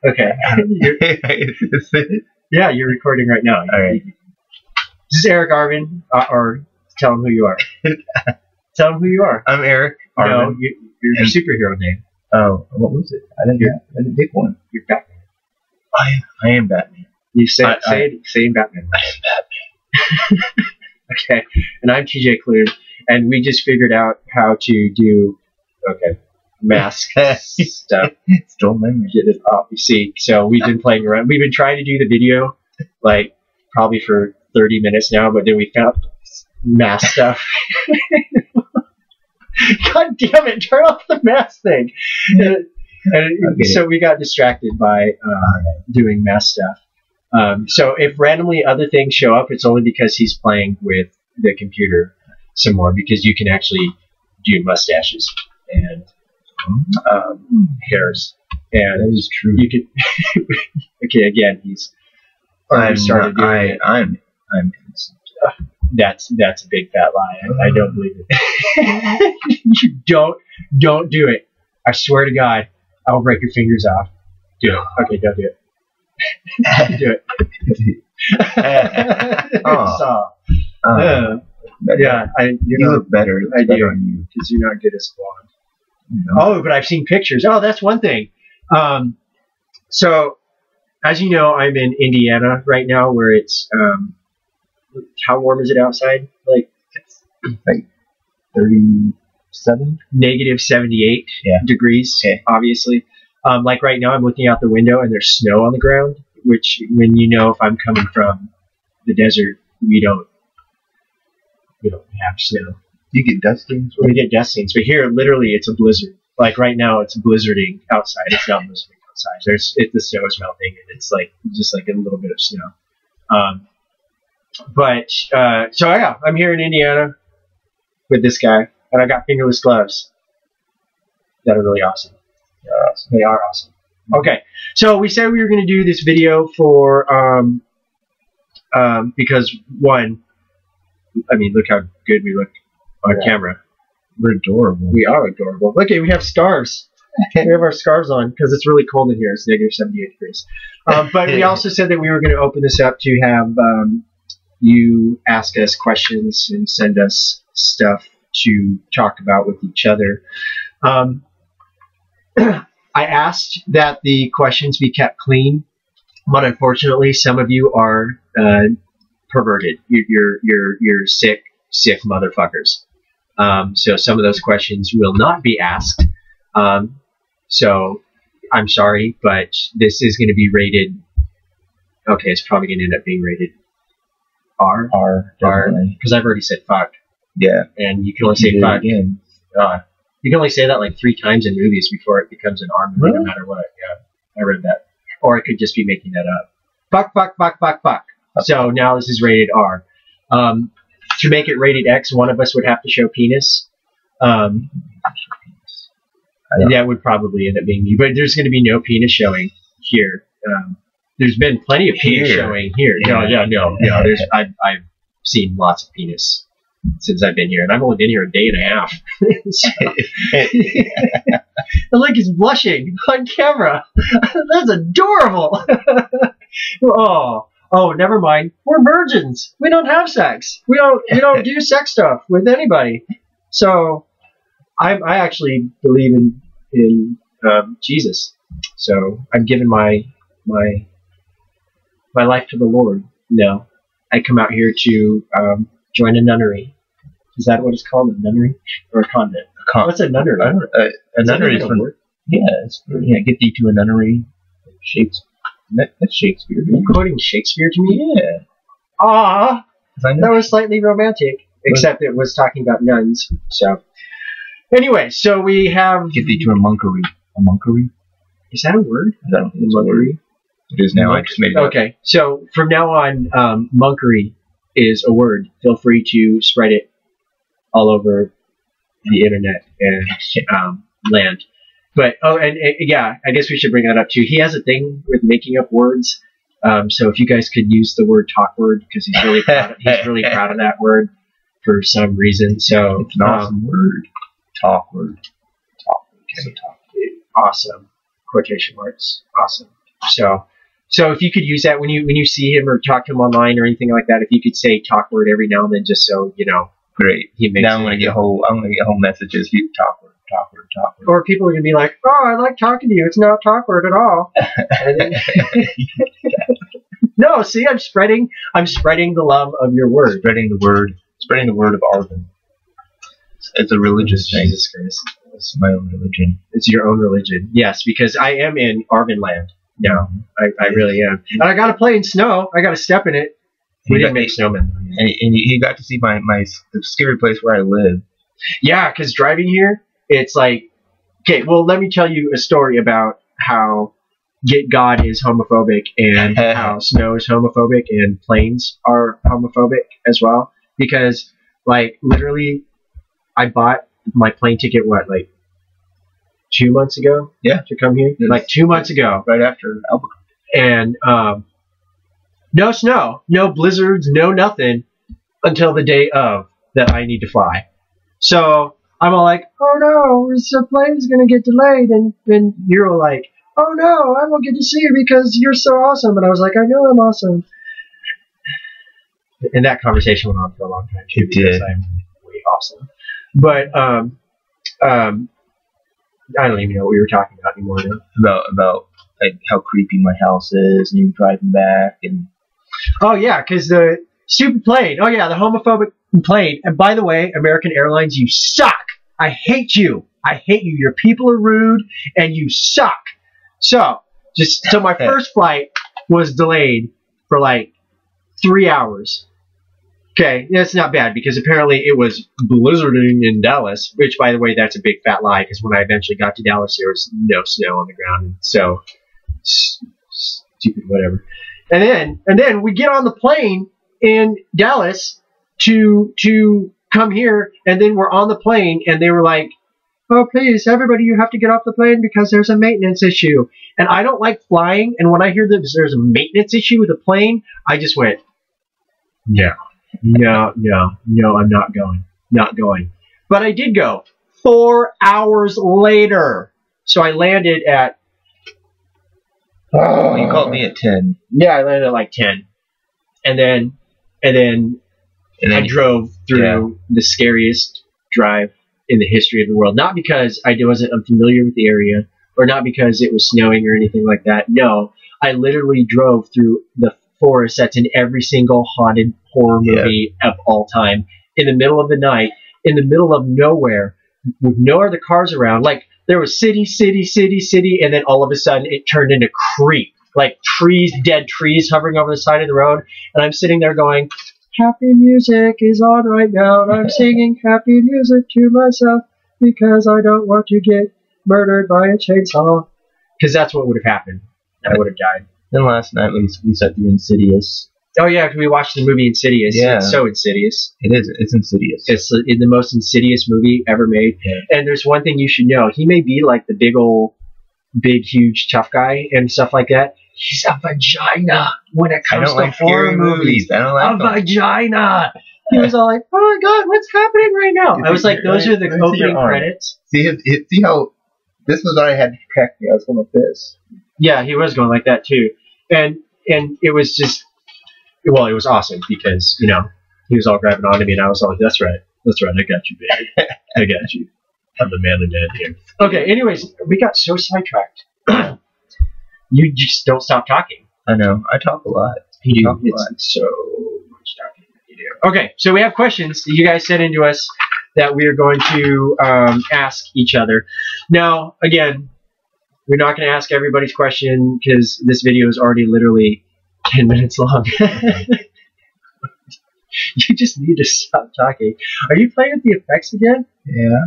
Okay. Yeah, you're recording right now. All right. This is Eric Arvin, or tell him who you are. Tell him who you are. I'm Eric Arvin. No, your superhero name. Oh, what was it? I didn't pick one. You're Batman. I am Batman. You say Batman. I am Batman. Okay, and I'm TJ Klune, and we just figured out how to do mask stuff. Stole my name. Get it up. You see, so we've been playing around. We've been trying to do the video, like probably for 30 minutes now, but then we found mask stuff. God damn it! Turn off the mask thing. So we got distracted by doing mask stuff. So if randomly other things show up, it's only because he's playing with the computer some more, because you can actually do mustaches and hairs. And that is true. You could. Okay, again, he's already started doing it. I'm innocent. That's a big fat lie. I don't believe it. You don't do it. I swear to God, I'll break your fingers off. Do it. Okay, don't do it. Do it. Yeah, you look better. I do, on you because you're not good as blonde. No. Oh, but I've seen pictures. Oh, that's one thing. So, as you know, I'm in Indiana right now, where it's how warm is it outside? Like 37, negative 78 degrees. Okay. Obviously. Like right now, I'm looking out the window and there's snow on the ground, which when you know if I'm coming from the desert, we don't have snow. You get dustings? We get dustings, but here literally it's a blizzard. Like right now, it's blizzarding outside. It's not blizzarding outside. The snow is melting and it's like just like a little bit of snow. So yeah, I'm here in Indiana with this guy, and I got fingerless gloves that are really awesome. They are awesome. Okay, so we said we were going to do this video for because one, I mean, look how good we look on camera. We're adorable. We are adorable. Okay, we have scarves. We have our scarves on because it's really cold in here. It's negative 78 degrees. But we also said that we were going to open this up to have you ask us questions and send us stuff to talk about with each other. I asked that the questions be kept clean, but unfortunately, some of you are perverted. You're sick motherfuckers. So some of those questions will not be asked. So I'm sorry, but this is going to be rated. Okay, it's probably going to end up being rated R, because I've already said fuck. Yeah, and you can only say fuck again. You can only say that like 3 times in movies before it becomes an R movie, no matter what. Yeah, I read that. Or I could just be making that up. Fuck, fuck, fuck, fuck, fuck. So now this is rated R. To make it rated X, one of us would have to show penis. That would probably end up being me. But there's going to be no penis showing here. There's been plenty of penis showing here. Yeah. No. I've seen lots of penis since I've been here, and I've only been here a day and a half. And look, he's blushing on camera. That's adorable. Oh, never mind. We're virgins. We don't have sex. We don't do sex stuff with anybody. So I actually believe in Jesus. So I'm giving my life to the Lord. No, I come out here to join a nunnery. Is that what it's called? A nunnery or a convent? What's a nunnery? A nunnery is from, get thee to a nunnery. That's Shakespeare. Are you quoting Shakespeare to me? Yeah. That was slightly romantic, except it was talking about nuns. So, anyway, so we have... Get thee to a monkery. A monkery? Is that a word? I don't think it's a word. It is now. I just made it up. Okay, so from now on, monkery is a word. Feel free to spread it all over the internet and land. But I guess we should bring that up too. He has a thing with making up words. So if you guys could use the word talk word, because he's really proud of that word for some reason. So it's an awesome word. Talk word. Talk. Okay. So talk. Awesome. Quotation marks. Awesome. So if you could use that when you see him or talk to him online or anything like that, if you could say talk word every now and then, just so you know. Great. Now I'm gonna get whole messages. You talk word. Or people are gonna be like, "Oh, I like talking to you. It's not talk word at all." Then, no, see, I'm spreading the love of your word. Spreading the word of Arvin. It's a religious thing. Jesus Christ. It's my own religion. It's your own religion. Yes, because I am in Arvin land now. I really am. And I got to play in snow. I got to step in it. We didn't make snowmen. And you got to see the scary place where I live. Yeah, because driving here, it's like, okay, well, let me tell you a story about how God is homophobic and how snow is homophobic and planes are homophobic as well. Because, like, literally, I bought my plane ticket, like 2 months ago? Yeah. To come here? Like 2 months ago. Right after Albuquerque. And no snow, no blizzards, no nothing until the day of that I need to fly. So I'm all like, oh no, the plane's going to get delayed. And you're all like, oh no, I won't get to see you because you're so awesome. And I was like, I know I'm awesome. And that conversation went on for a long time too. It did. I'm way awesome. But I don't even know what we were talking about anymore now. About like how creepy my house is, and you driving back, and oh yeah, because the stupid plane. Oh yeah, the homophobic plane. And by the way, American Airlines, you suck. I hate you. I hate you. Your people are rude, and you suck. So my first flight was delayed for like 3 hours. Okay, that's not bad because apparently it was blizzarding in Dallas, which, by the way, that's a big fat lie because when I eventually got to Dallas, there was no snow on the ground, and so stupid, whatever. And then we get on the plane in Dallas to come here, and then we're on the plane, and they were like, "Oh, please, everybody, you have to get off the plane because there's a maintenance issue." And I don't like flying, and when I hear that there's a maintenance issue with a plane, I just went, No, I'm not going. Not going. But I did go 4 hours later. So I landed at... Oh, you called me at 10. Yeah, I landed at like 10. And then I drove through the scariest drive in the history of the world. Not because I wasn't unfamiliar with the area, or not because it was snowing or anything like that. No, I literally drove through the forest that's in every single haunted horror movie of all time, in the middle of the night, in the middle of nowhere, with no other cars around. Like, there was city, and then all of a sudden it turned into creek, like trees, dead trees hovering over the side of the road, and I'm sitting there going, happy music is on right now, and I'm singing happy music to myself because I don't want to get murdered by a chainsaw, because that's what would have happened. I would have died. Then last night we sat through Insidious. Oh yeah, we watched the movie Insidious. Yeah. It's so insidious. It is. It's insidious. It's the most insidious movie ever made. Yeah. And there's one thing you should know. He may be like the big, huge, tough guy and stuff like that. He's a vagina when it comes to horror movies. I don't like a vagina. He was all like, oh my God, what's happening right now? I was like, those are the opening credits. See how this was what I had to protect me. I was going like this. Yeah, he was going like that too. And it was just, well, it was awesome because, you know, he was all grabbing onto me and I was all like, that's right, I got you, baby. I got you. I'm the manly man here. Okay, anyways, we got so sidetracked. You just don't stop talking. I know. I talk a lot. You do. It's so much talking that you do. Okay, so we have questions that you guys sent into us that we are going to ask each other. Now, again, we're not going to ask everybody's question because this video is already literally 10 minutes long. You just need to stop talking. Are you playing with the effects again? Yeah.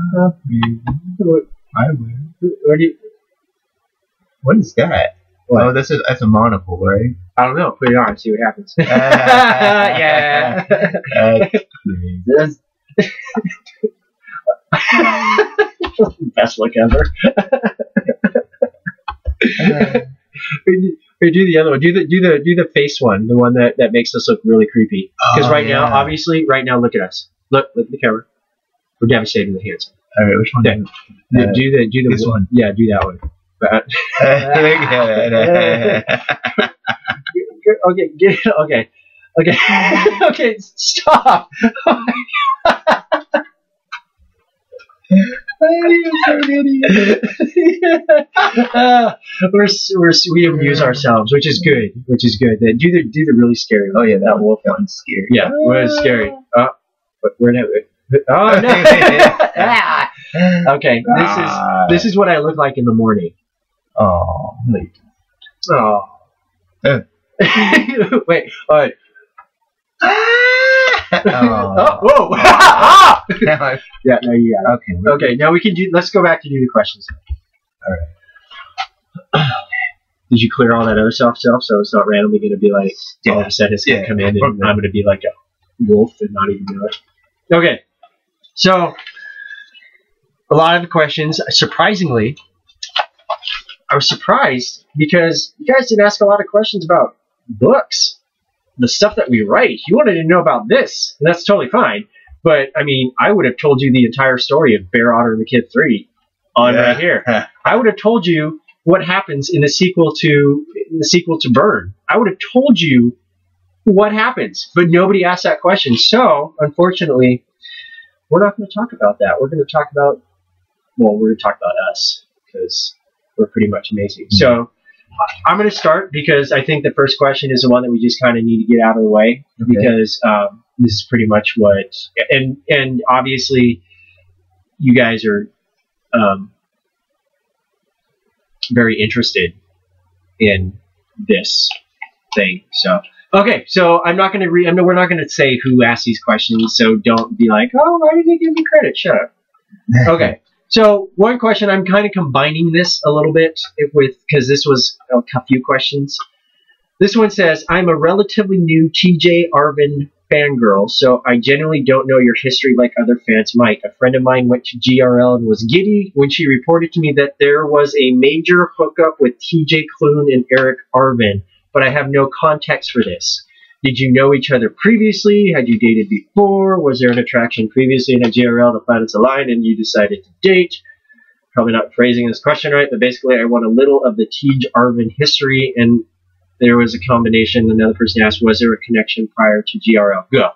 What is that? What? Oh, that's a monopole, right? I don't know. Put it on and see what happens. Yeah. Best look ever. Or do the other one. Do the face one, the one that makes us look really creepy. Because now, obviously, look at us. Look at the camera. We're devastatingly handsome. All right, which one? Do the this one. Yeah, do that one. Okay, stop. We amuse ourselves, which is good. Do the really scary one. Oh yeah, that wolf one's scary. Yeah, it was scary. But we're not. Oh no! Okay, this is what I look like in the morning. Oh, wait. Oh. Wait. All right. Oh, whoa! Yeah, no, you got it. Okay. Now we can do. Let's go back to do the questions. All right. Did you clear all that other stuff, so it's not randomly going to be like all of a sudden it's going to come in and I'm going to be like a wolf and not even know it. Okay, so a lot of the questions, surprisingly, I was surprised because you guys didn't ask a lot of questions about books, the stuff that we write. You wanted to know about this, and that's totally fine. But I mean, I would have told you the entire story of Bear, Otter, and the Kid 3 right here. I would have told you what happens in the sequel to Burn. I would have told you what happens, but nobody asked that question. So, unfortunately, we're not going to talk about that. We're going to talk about us because we're pretty much amazing. Mm-hmm. So, I'm going to start because I think the first question is the one that we just kind of need to get out of the way because this is pretty much what, and obviously, you guys are very interested in this thing. So, okay, so we're not going to say who asked these questions, so don't be like, oh, why did you give me credit? Shut up. Okay, so one question, I'm kind of combining this a little bit because this was a few questions. This one says, I'm a relatively new TJ Arvin fangirl, so I generally don't know your history like other fans might. A friend of mine went to GRL and was giddy when she reported to me that there was a major hookup with TJ Klune and Eric Arvin, but I have no context for this. Did you know each other previously? Had you dated before? Was there an attraction previously in a GRL? The planets aligned and you decided to date? Probably not phrasing this question right, but basically I want a little of the TJ Arvin history, and there was a combination. Another person asked, was there a connection prior to GRL? Go.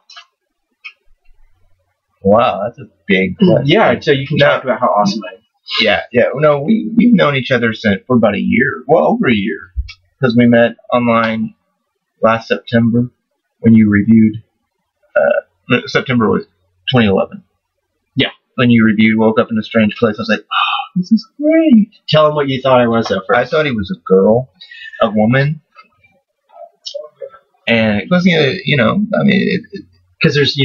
Wow, that's a big question. Yeah, so you can talk about how awesome I am. Yeah. No, we've known each other for about a year. Well, over a year. Because we met online last September when you reviewed, September was 2011. Yeah. When you reviewed Woke Up in a Strange Place, I was like, oh, this is great. Tell him what you thought I was at first. I thought he was a girl, a woman. And it wasn't, because there's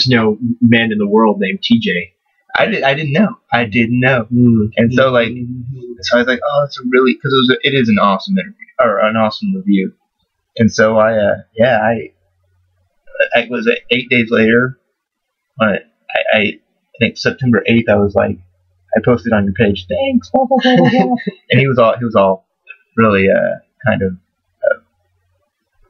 no man in the world named TJ. I didn't know. And so so I was like, oh, it's because it is an awesome interview or an awesome review. And so I was 8 days later. I think September 8th. I was like, I posted on your page, thanks, blah blah blah blah. And he was all really kind of.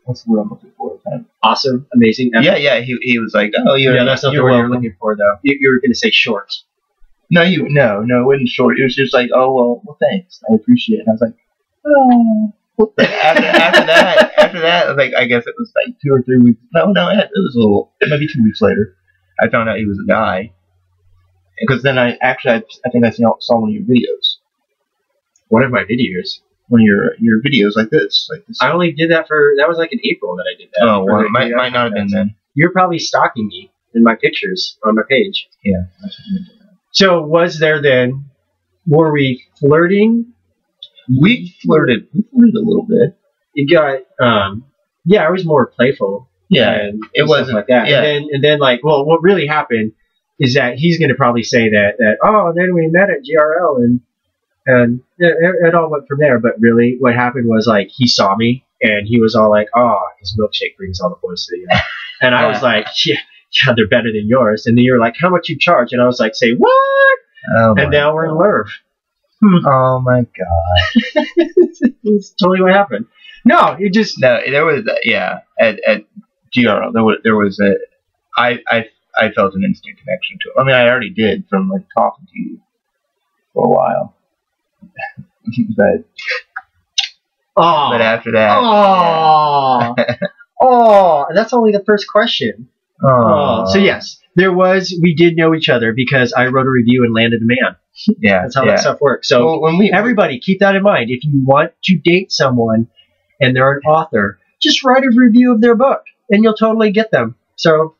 What's the word I'm looking for? Awesome, amazing. Epic. Yeah. He was like, oh, that's not the word you're looking for, though. You were going to say short. No, it wasn't short. It was just like, oh, well, thanks. I appreciate it. And I was like, oh. After that, like, I guess it was like 2 or 3 weeks. No, it was maybe 2 weeks later. I found out he was a guy. Because then I think I saw one of your videos. One of my videos? One of your videos like this. I only did that that was like in April that I did that. Oh, well, it might not have been then. You're probably stalking me in my pictures on my page. Yeah. So were we flirting? We flirted a little bit. You got, I was more playful. Yeah, and it wasn't like that. Yeah. And then what really happened is that he's going to probably say that then we met at GRL and it all went from there. But really, what happened was he saw me and he was all like, "Oh, his milkshake brings all the boys to the yard." And I was like, "Yeah, they're better than yours." And then you're like, "How much you charge?" And I was like, "Say what?" And now we're in love. Oh my god! That's totally what happened. No, it just there was at GRL there was I felt an instant connection to him. I mean, I already did from talking to you for a while. but after that, and that's only the first question. So yes, we did know each other because I wrote a review and landed a man. Yeah, that's how that stuff works. So everybody keep that in mind. If you want to date someone and they're an author, just write a review of their book and you'll totally get them. So,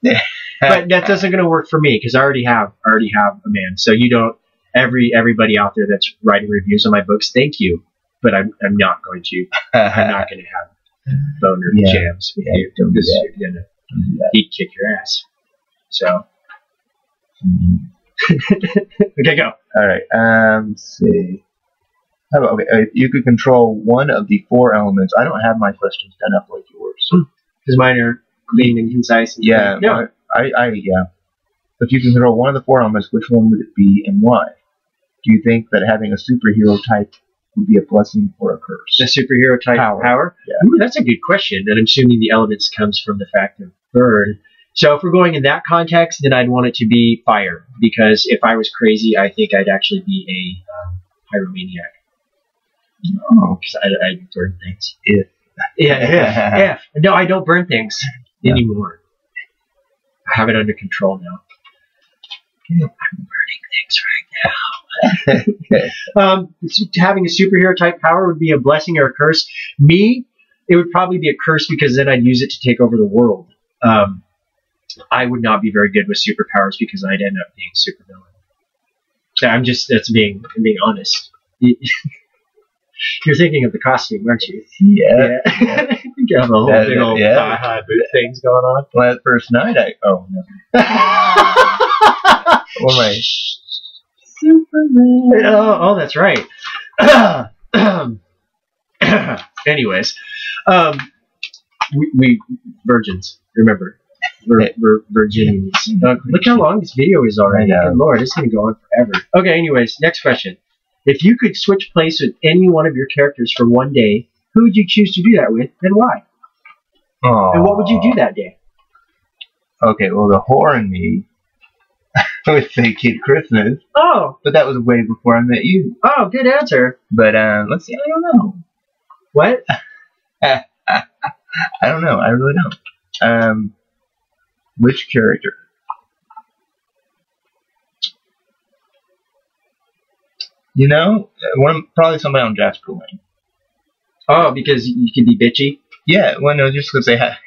but that doesn't going to work for me because I already have a man. So you don't. Everybody out there that's writing reviews on my books, thank you, but I'm not going to. I'm not going to have boner jams with you. Don't do that. You're gonna he'd kick your ass. So, okay, go. All right. Let's see. How about if you could control one of the 4 elements? I don't have my questions done up like yours. Because mine are clean and concise. And yeah. If you can control one of the 4 elements, which one would it be and why? Do you think that having a superhero type would be a blessing or a curse? A superhero type power? Yeah. Ooh, that's a good question. And I'm assuming the elements comes from the fact of burn. So if we're going in that context, then I'd want it to be fire. Because if I was crazy, I think I'd actually be a pyromaniac. Oh. Because I burn things. Yeah. No, I don't burn things anymore. I have it under control now. I'm burning things right now. Having a superhero type power would be a blessing or a curse. Me, it would probably be a curse because then I'd use it to take over the world. I would not be very good with superpowers because I'd end up being supervillain. So that's being honest. You're thinking of the costume, aren't you? Yeah. You have a whole big old thigh-high boot things going on. Well, that first night, no. What am I? Superman. Oh, that's right. Anyways, we virgins. Remember, we're virgins. Look how long this video is already. Good Lord, it's going to go on forever. Okay. Anyways, next question. If you could switch place with any one of your characters for one day, who would you choose to do that with, and why? And what would you do that day? Okay, well, the whore in me would say Kid Christmas. Oh. But that was way before I met you. Oh, good answer. But, let's see, I don't know. What? I don't know, I really don't. Which character? You know, probably somebody on Jasper Lane. Oh, because you can be bitchy? Yeah, well, no, just because they have...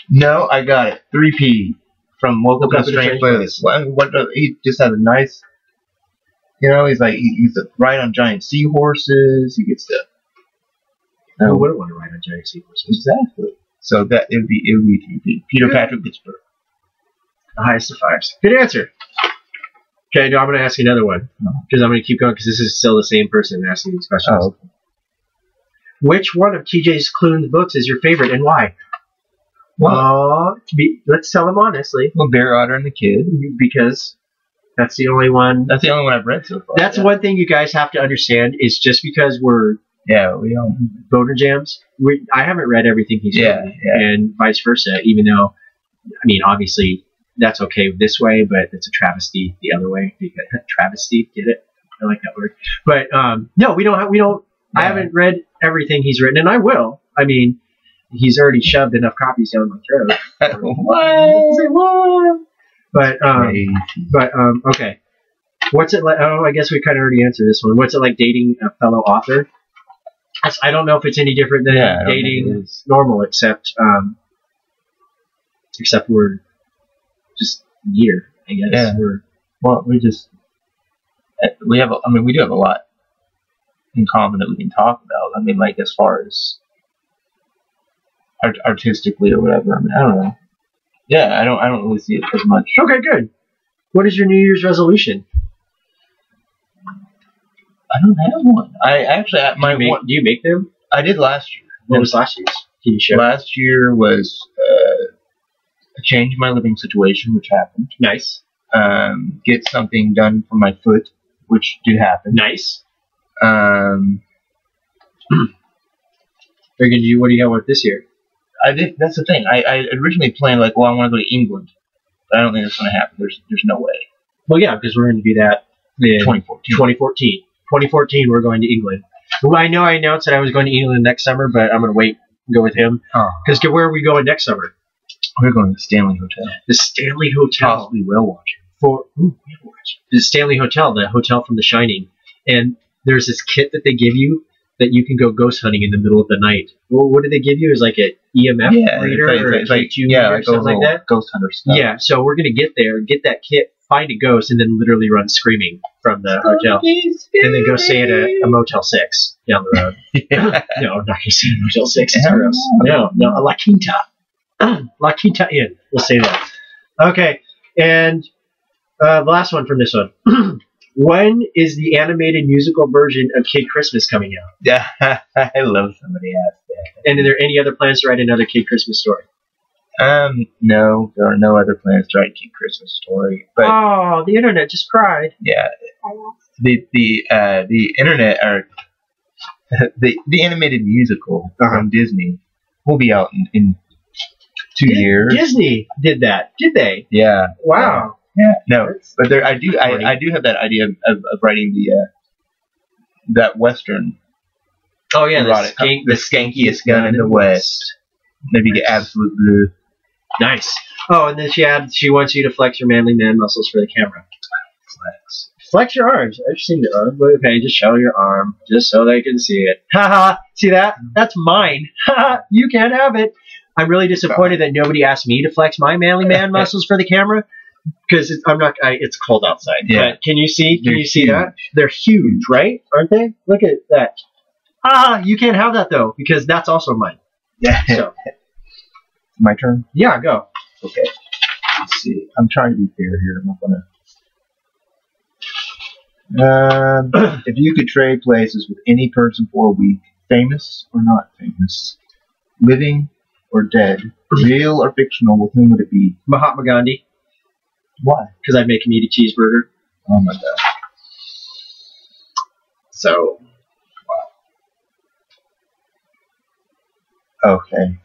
No, I got it. 3P from Woke Up in a Strange Place. He just has a nice... You know, he's a ride on giant seahorses. He gets to... Who wouldn't want to ride on giant seahorses? Exactly. So it would be 3P. Peter Patrick Pittsburgh. The highest of fives. Good answer. Okay, I'm going to ask you another one. Because I'm going to keep going because this is still the same person asking these questions. Oh, okay. Which one of TJ's Klune's books is your favorite and why? Well, let's tell them honestly. Well, Bear Otter and the Kid. Because that's the only one. That's the only one I've read so far. That's one thing you guys have to understand is just because we're we all boner jams. I haven't read everything he's written, and vice versa. Even though, I mean, obviously that's okay this way, but it's a travesty the other way. Because travesty, get it? I like that word. But no, we don't. I haven't read everything he's written, and I will. I mean, he's already shoved enough copies down my throat. What? But okay. What's it like? Oh, I guess we kind of already answered this one. What's it like dating a fellow author? I don't know if it's any different than dating normal, except we're just neater, I guess. Yeah. We do have a lot in common that we can talk about. I mean, like as far as artistically or whatever. I mean, I don't know. Yeah, I don't really see it as much. Okay, good. What is your New Year's resolution? I don't have one. Do you make them? I did last year. What was last year's? Can you share? Last year was a change in my living situation, which happened. Nice. Get something done for my foot, which did happen. Nice. What do you got with this year? I did. That's the thing. I originally planned I want to go to England, but I don't think that's going to happen. There's no way. Well, yeah, because we're going to do that in 2014. 2014. 2014, we're going to England. Well, I know I announced that I was going to England next summer, but I'm going to wait and go with him. Because where are we going next summer? We're going to the Stanley Hotel. The Stanley Hotel. Possibly whale watching. The Stanley Hotel, the hotel from The Shining. And there's this kit that they give you that you can go ghost hunting in the middle of the night. Well, what did they give you? Is like an EMF reader or a K2 reader or something like that? Ghost hunter stuff. Yeah, so we're going to get there, get that kit, find a ghost, and then literally run screaming from the hotel. And then go stay at a Motel 6 down the road. No, I'm not going to stay at a Motel 6. It's gross. No, a La Quinta. La Quinta Inn. We'll say that. Okay, and the last one from this one. When is the animated musical version of Kid Christmas coming out? Yeah, I love somebody asked that. And are there any other plans to write another Kid Christmas story? No, there are no other plans to write Kid Christmas story. But the internet just cried. Yeah, the internet or the animated musical from Disney will be out in 2 years. Disney did that, did they? Yeah. Wow. Yeah, no, but I do have that idea of writing that Western. Oh yeah, the skankiest gun in the West. Maybe the absolute blue. Nice. Oh, and then she wants you to flex your manly man muscles for the camera. Flex your arms. I've seen your arm, but okay, just show your arm, just so they can see it. Haha, see that? That's mine. Haha, you can't have it. I'm really disappointed that nobody asked me to flex my manly man muscles for the camera. Because it's cold outside. Yeah. But can you see? Can you see that? They're huge, right? Aren't they? Look at that. You can't have that though because that's also mine. Yeah. So, my turn. Yeah, go. Okay. Let's see. I'm trying to be fair here. I'm not gonna. If you could trade places with any person for a week, famous or not famous, living or dead, real or fictional, with whom would it be? Mahatma Gandhi. Why? Because I'd make him eat a cheeseburger. Oh my god. So, wow. Okay.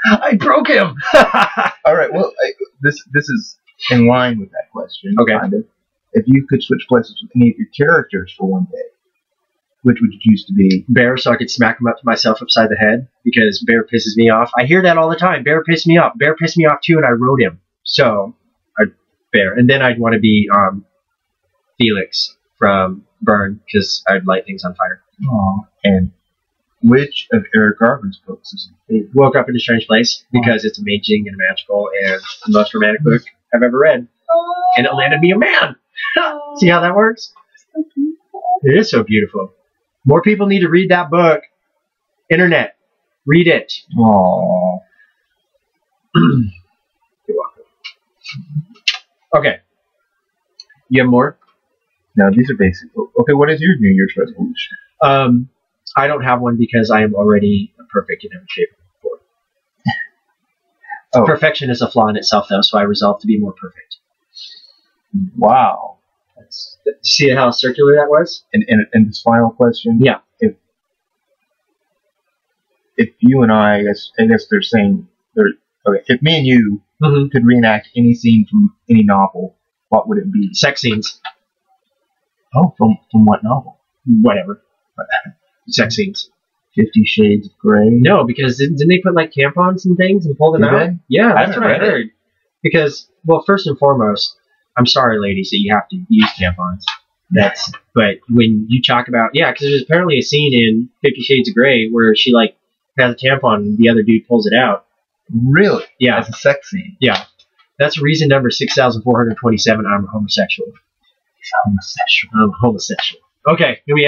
I broke him. All right. Well, this is in line with that question. Okay. Kind of. If you could switch places with any of your characters for one day, which would you choose to be? Bear, so I could smack him myself upside the head because Bear pisses me off. I hear that all the time. Bear pissed me off. Bear pissed me off too, and I wrote him. So, Bear. And then I'd want to be Felix from Burn because I'd light things on fire. Aww. And which of Eric Arvin's books is your favorite? Woke Up in a Strange Place because it's amazing and magical and the most romantic book I've ever read. And it landed me a man. See how that works? It is so beautiful. More people need to read that book. Internet, read it. Aww. You're welcome. Okay. You have more? No, these are basic. Okay, what is your New Year's resolution? I don't have one because I am already perfect in every shape and form. Perfection is a flaw in itself, though, so I resolve to be more perfect. Wow. See how circular that was? And this final question. Yeah. If you and I guess they're saying okay. If me and you could reenact any scene from any novel, what would it be? Sex scenes. Oh, from what novel? Whatever. Sex scenes. 50 Shades of Grey. No, because didn't they put like tampons and things and pull them out? They? Yeah, that's what I heard. Because, well, first and foremost, I'm sorry, ladies, that you have to use tampons. But when you talk about, because there's apparently a scene in 50 Shades of Grey where she like has a tampon and the other dude pulls it out. Really? Yeah. That's a sex scene. Yeah. That's reason number 6,427. I'm homosexual. Homosexual. I'm homosexual. Okay, here we